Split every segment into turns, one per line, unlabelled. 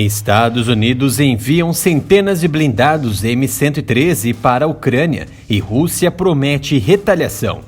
Estados Unidos enviam centenas de blindados M113 para a Ucrânia e Rússia promete retaliação.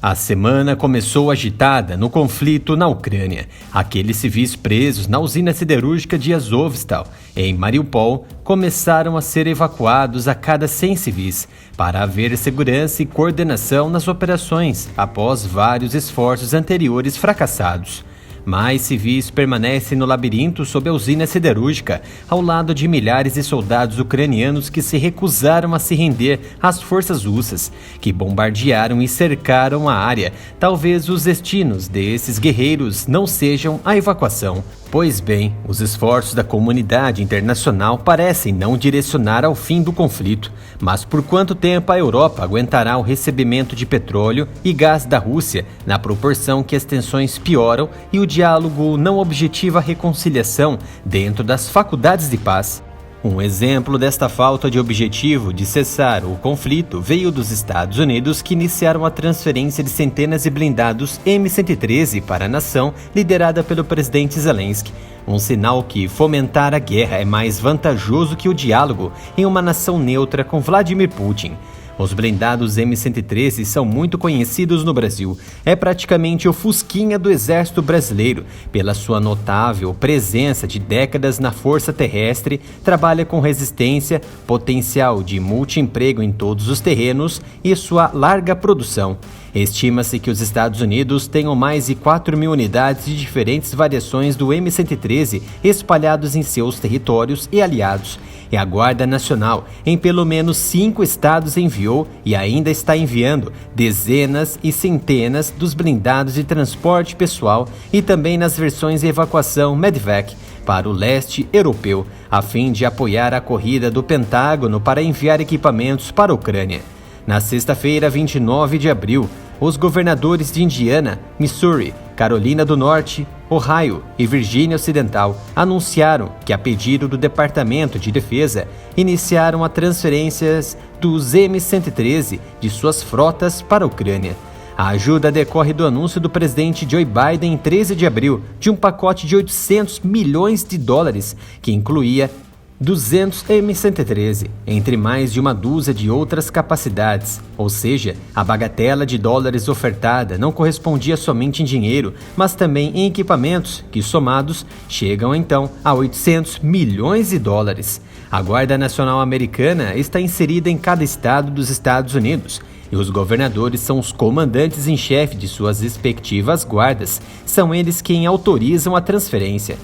A semana começou agitada no conflito na Ucrânia. Aqueles civis presos na usina siderúrgica de Azovstal, em Mariupol, começaram a ser evacuados a cada 100 civis, para haver segurança e coordenação nas operações, após vários esforços anteriores fracassados. Mais civis permanecem no labirinto sob a usina siderúrgica, ao lado de milhares de soldados ucranianos que se recusaram a se render às forças russas, que bombardearam e cercaram a área. Talvez os destinos desses guerreiros não sejam a evacuação. Pois bem, os esforços da comunidade internacional parecem não direcionar ao fim do conflito. Mas por quanto tempo a Europa aguentará o recebimento de petróleo e gás da Rússia, na proporção que as tensões pioram e o diálogo não objetiva a reconciliação dentro das faculdades de paz? Um exemplo desta falta de objetivo de cessar o conflito veio dos Estados Unidos, que iniciaram a transferência de centenas de blindados M113 para a nação liderada pelo presidente Zelensky. Um sinal que fomentar a guerra é mais vantajoso que o diálogo em uma nação neutra com Vladimir Putin. Os blindados M113 são muito conhecidos no Brasil. É praticamente o Fusquinha do Exército Brasileiro. Pela sua notável presença de décadas na força terrestre, trabalha com resistência, potencial de multiemprego em todos os terrenos e sua larga produção. Estima-se que os Estados Unidos tenham mais de 4.000 unidades de diferentes variações do M113 espalhados em seus territórios e aliados. E a Guarda Nacional, em pelo menos 5 estados, enviou e ainda está enviando dezenas e centenas dos blindados de transporte pessoal e também nas versões de evacuação Medevac para o leste europeu, a fim de apoiar a corrida do Pentágono para enviar equipamentos para a Ucrânia. Na sexta-feira, 29 de abril, os governadores de Indiana, Missouri, Carolina do Norte, Ohio e Virgínia Ocidental anunciaram que, a pedido do Departamento de Defesa, iniciaram as transferências dos M113 de suas frotas para a Ucrânia. A ajuda decorre do anúncio do presidente Joe Biden em 13 de abril de um pacote de 800 milhões de dólares, que incluía 200 M113, entre mais de uma dúzia de outras capacidades, ou seja, a bagatela de dólares ofertada não correspondia somente em dinheiro, mas também em equipamentos, que somados chegam então a 800 milhões de dólares. A Guarda Nacional Americana está inserida em cada estado dos Estados Unidos, e os governadores são os comandantes em chefe de suas respectivas guardas. São eles quem autorizam a transferência.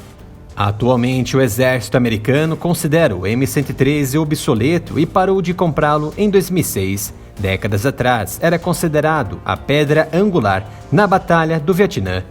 Atualmente, o exército americano considera o M113 obsoleto e parou de comprá-lo em 2006. Décadas atrás, era considerado a pedra angular na Batalha do Vietnã.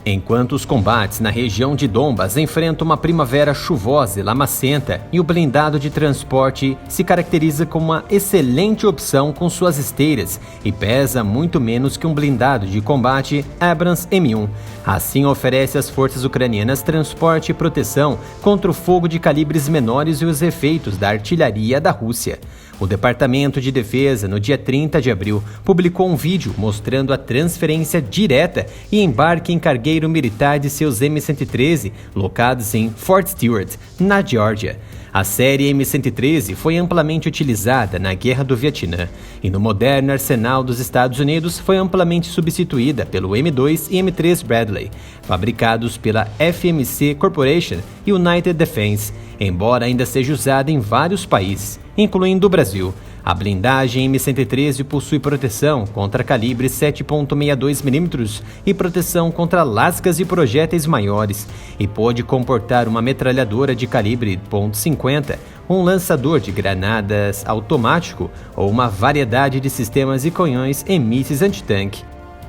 Enquanto os combates na região de Donbas enfrentam uma primavera chuvosa e lamacenta, e o blindado de transporte se caracteriza como uma excelente opção com suas esteiras e pesa muito menos que um blindado de combate Abrams M1. Assim, oferece às forças ucranianas transporte e proteção contra o fogo de calibres menores e os efeitos da artilharia da Rússia. O Departamento de Defesa, no dia 30 de abril, publicou um vídeo mostrando a transferência direta e embarque em cargueiro militar de seus M113, locados em Fort Stewart, na Geórgia. A série M113 foi amplamente utilizada na Guerra do Vietnã e no moderno arsenal dos Estados Unidos foi amplamente substituída pelo M2 e M3 Bradley, fabricados pela FMC Corporation e United Defense, embora ainda seja usada em vários países, incluindo o Brasil. A blindagem M113 possui proteção contra calibre 7,62 mm e proteção contra lascas e projéteis maiores, e pode comportar uma metralhadora de calibre .50, um lançador de granadas automático ou uma variedade de sistemas e canhões e mísseis antitanque.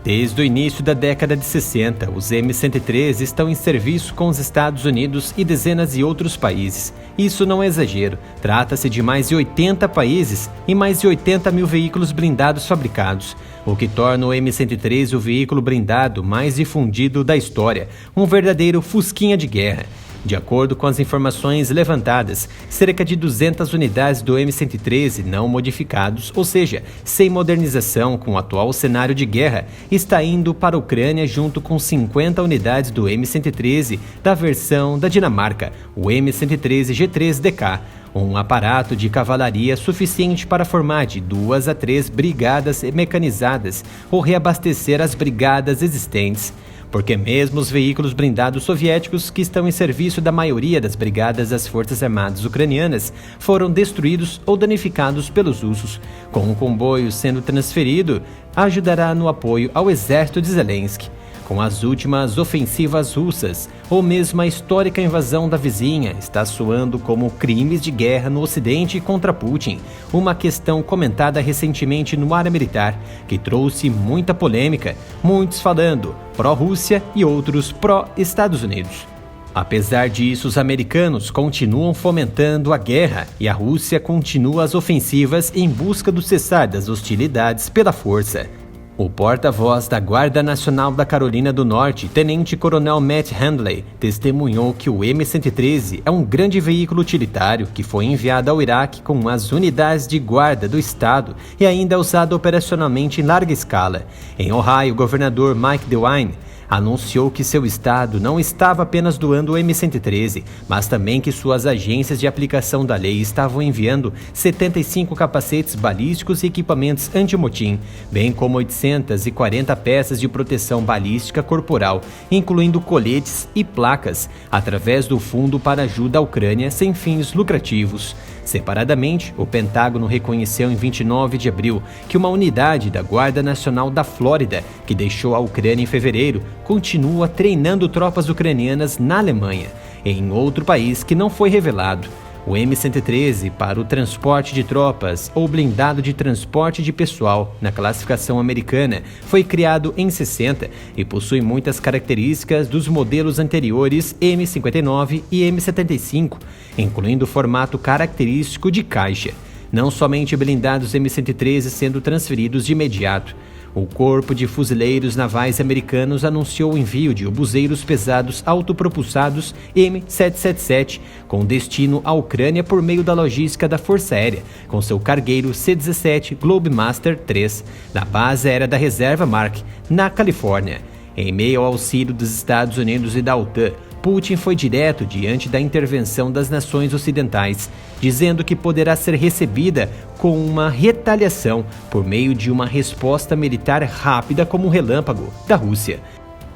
Desde o início da década de 60, os M113 estão em serviço com os Estados Unidos e dezenas de outros países. Isso não é exagero, trata-se de mais de 80 países e mais de 80 mil veículos blindados fabricados, o que torna o M113 o veículo blindado mais difundido da história, um verdadeiro fusquinha de guerra. De acordo com as informações levantadas, cerca de 200 unidades do M113 não modificados, ou seja, sem modernização com o atual cenário de guerra, está indo para a Ucrânia junto com 50 unidades do M113 da versão da Dinamarca, o M113 G3DK, um aparato de cavalaria suficiente para formar de 2 a 3 brigadas mecanizadas ou reabastecer as brigadas existentes. Porque mesmo os veículos blindados soviéticos que estão em serviço da maioria das brigadas das Forças Armadas ucranianas foram destruídos ou danificados pelos russos. Com o comboio sendo transferido, ajudará no apoio ao exército de Zelensky. Com as últimas ofensivas russas, ou mesmo a histórica invasão da vizinha, está soando como crimes de guerra no Ocidente contra Putin, uma questão comentada recentemente no Área Militar, que trouxe muita polêmica, muitos falando pró-Rússia e outros pró-Estados Unidos. Apesar disso, os americanos continuam fomentando a guerra e a Rússia continua as ofensivas em busca do cessar das hostilidades pela força. O porta-voz da Guarda Nacional da Carolina do Norte, Tenente-Coronel Matt Handley, testemunhou que o M113 é um grande veículo utilitário que foi enviado ao Iraque com as unidades de guarda do estado e ainda é usado operacionalmente em larga escala. Em Ohio, o governador Mike DeWine anunciou que seu estado não estava apenas doando o M113, mas também que suas agências de aplicação da lei estavam enviando 75 capacetes balísticos e equipamentos antimotim, bem como 840 peças de proteção balística corporal, incluindo coletes e placas, através do Fundo para Ajuda à Ucrânia sem fins lucrativos. Separadamente, o Pentágono reconheceu em 29 de abril que uma unidade da Guarda Nacional da Flórida, que deixou a Ucrânia em fevereiro, continua treinando tropas ucranianas na Alemanha, em outro país que não foi revelado. O M113 para o transporte de tropas ou blindado de transporte de pessoal na classificação americana foi criado em 60 e possui muitas características dos modelos anteriores M59 e M75, incluindo o formato característico de caixa. Não somente blindados M113 sendo transferidos de imediato. O Corpo de Fuzileiros Navais Americanos anunciou o envio de obuseiros pesados autopropulsados M777 com destino à Ucrânia por meio da logística da Força Aérea, com seu cargueiro C-17 Globemaster III, da base aérea da Reserva Mark, na Califórnia. Em meio ao auxílio dos Estados Unidos e da OTAN, Putin foi direto diante da intervenção das nações ocidentais, dizendo que poderá ser recebida com uma retaliação por meio de uma resposta militar rápida como um relâmpago da Rússia.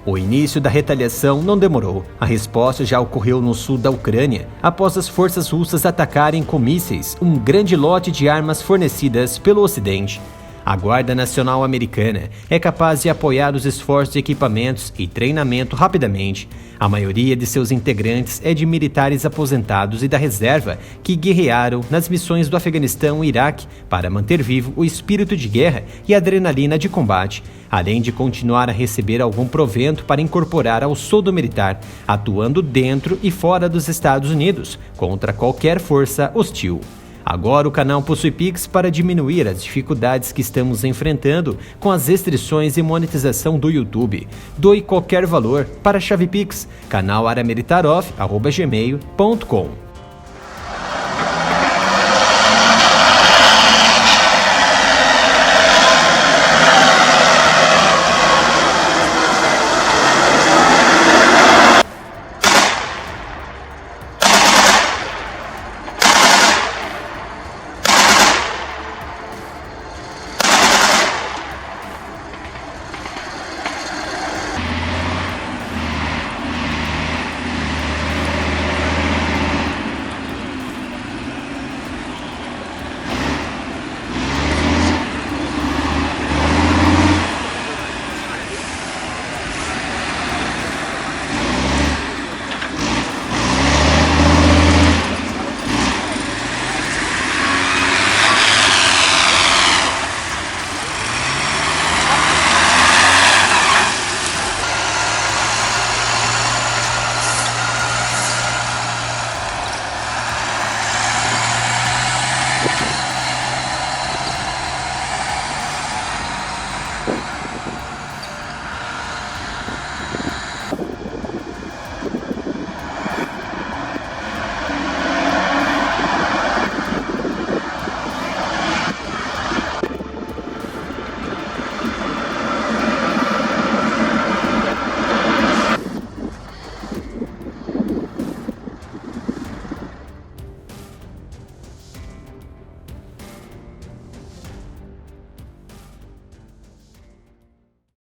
O início da retaliação não demorou. A resposta já ocorreu no sul da Ucrânia, após as forças russas atacarem com mísseis um grande lote de armas fornecidas pelo Ocidente. A Guarda Nacional Americana é capaz de apoiar os esforços de equipamentos e treinamento rapidamente. A maioria de seus integrantes é de militares aposentados e da reserva que guerrearam nas missões do Afeganistão e Iraque para manter vivo o espírito de guerra e a adrenalina de combate, além de continuar a receber algum provento para incorporar ao soldo militar, atuando dentro e fora dos Estados Unidos contra qualquer força hostil. Agora o canal possui Pix para diminuir as dificuldades que estamos enfrentando com as restrições e monetização do YouTube. Doe qualquer valor para a chave Pix, canal aramilitaroff@gmail.com.